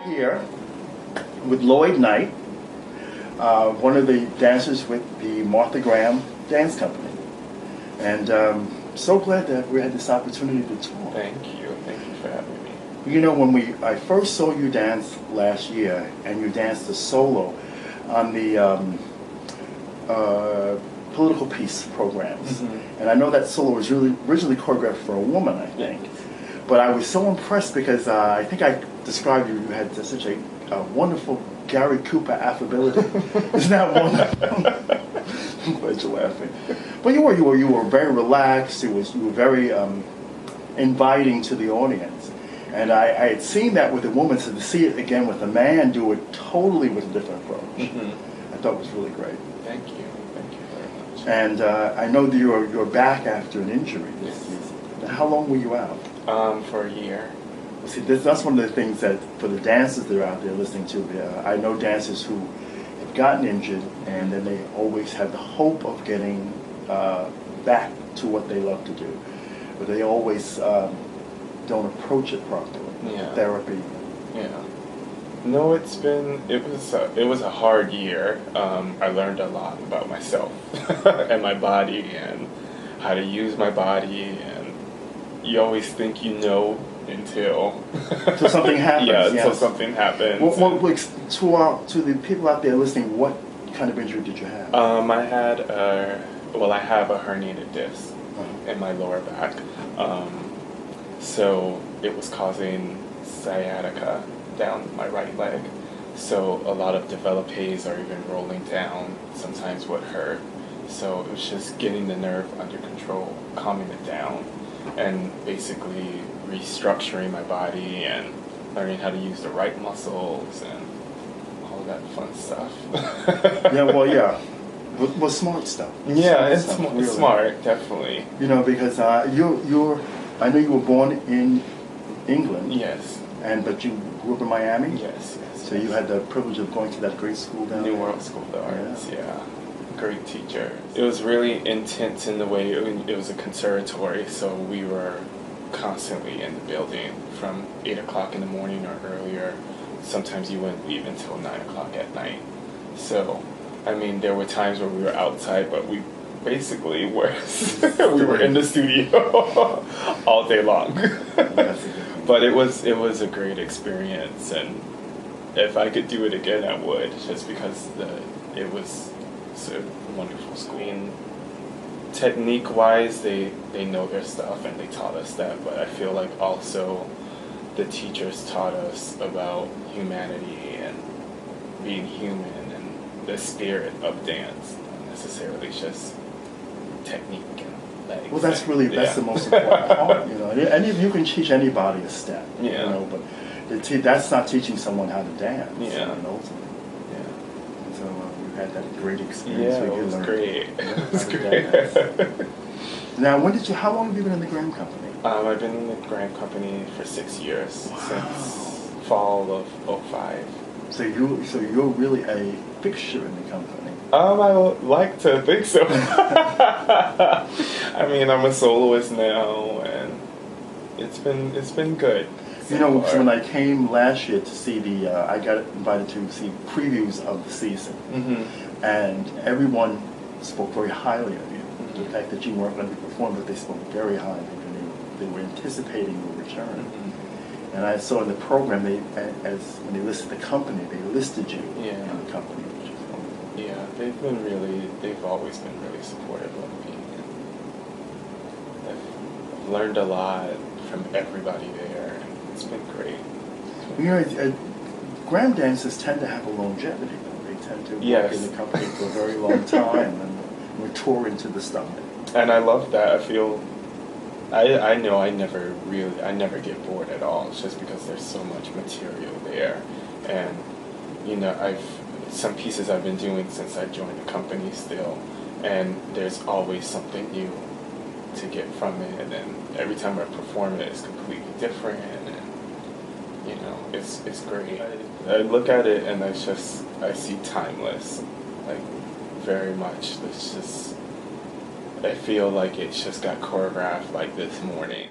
Here with Lloyd Knight, one of the dancers with the Martha Graham Dance Company. And so glad that we had this opportunity to talk. Thank you for having me. You know, when I first saw you dance last year, and you danced a solo on the political peace programs, and I know that solo was really originally choreographed for a woman, I think. But I was so impressed because I think I described you had such a wonderful Gary Cooper affability. Isn't that wonderful? I'm glad you're laughing. But you were very relaxed. You were very inviting to the audience. And I had seen that with a woman, so to see it again with a man do it totally with a different approach, I thought was really great. Thank you very much. And I know that you're back after an injury this season. Now, how long were you out? For a year. See, that's one of the things that for the dancers that are out there listening to, I know dancers who have gotten injured and then they always have the hope of getting back to what they love to do, but they always don't approach it properly. Therapy. Yeah. No, it was a hard year. I learned a lot about myself and my body and how to use my body, and you always think you know until something happens. Until something happens. To the people out there listening, what kind of injury did you have? I had I have a herniated disc in my lower back. So it was causing sciatica down my right leg. So a lot of developes or even rolling down sometimes would hurt. So it was just getting the nerve under control, calming it down, and basically restructuring my body and learning how to use the right muscles and all that fun stuff. Well, smart stuff. Yeah, it's smart, definitely. You know, because I know you were born in England. Yes. But you grew up in Miami? Yes. So you had the privilege of going to that great school down there? New World School of the Arts, yeah. Great teacher. It was really intense in the way it was a conservatory, so we were constantly in the building from 8 o'clock in the morning or earlier. Sometimes you wouldn't leave until 9 o'clock at night. So, I mean, there were times where we were outside, but we basically were we were in the studio all day long. But it was a great experience, and if I could do it again, I would, just because it was a wonderful school. And technique-wise, they know their stuff and they taught us that, but I feel like also the teachers taught us about humanity and being human and the spirit of dance, not necessarily just technique and legs. Well, that's the most important part, you know. And you can teach anybody a step, you know, but that's not teaching someone how to dance. Yeah. Ultimately. So you had that great experience. Yeah, it was great. It was great. Now, how long have you been in the Graham Company? I've been in the Graham Company for 6 years, since fall of '05. So you're really a fixture in the company. I would like to think so. I mean, I'm a soloist now, and it's been good. You know, so when I came last year to see I got invited to see previews of the season, and everyone spoke very highly of you. The fact that you weren't going to perform, but they spoke very highly of you. They were anticipating your return. And I saw in the program, when they listed the company, they listed you in the company, which is wonderful. Yeah, they've always been really supportive of me. I've learned a lot from everybody there. It's been great. You know, Graham dancers tend to have a longevity, though. They tend to work in the company for a very long time and mature into the stuff. And I love that. I feel, I know I never get bored at all. It's just because there's so much material there. And, you know, some pieces I've been doing since I joined the company still, and there's always something new to get from it, and every time I perform it, it's completely different, and you know, it's great. I look at it and I see timeless, like very much. I feel like it's just got choreographed like this morning.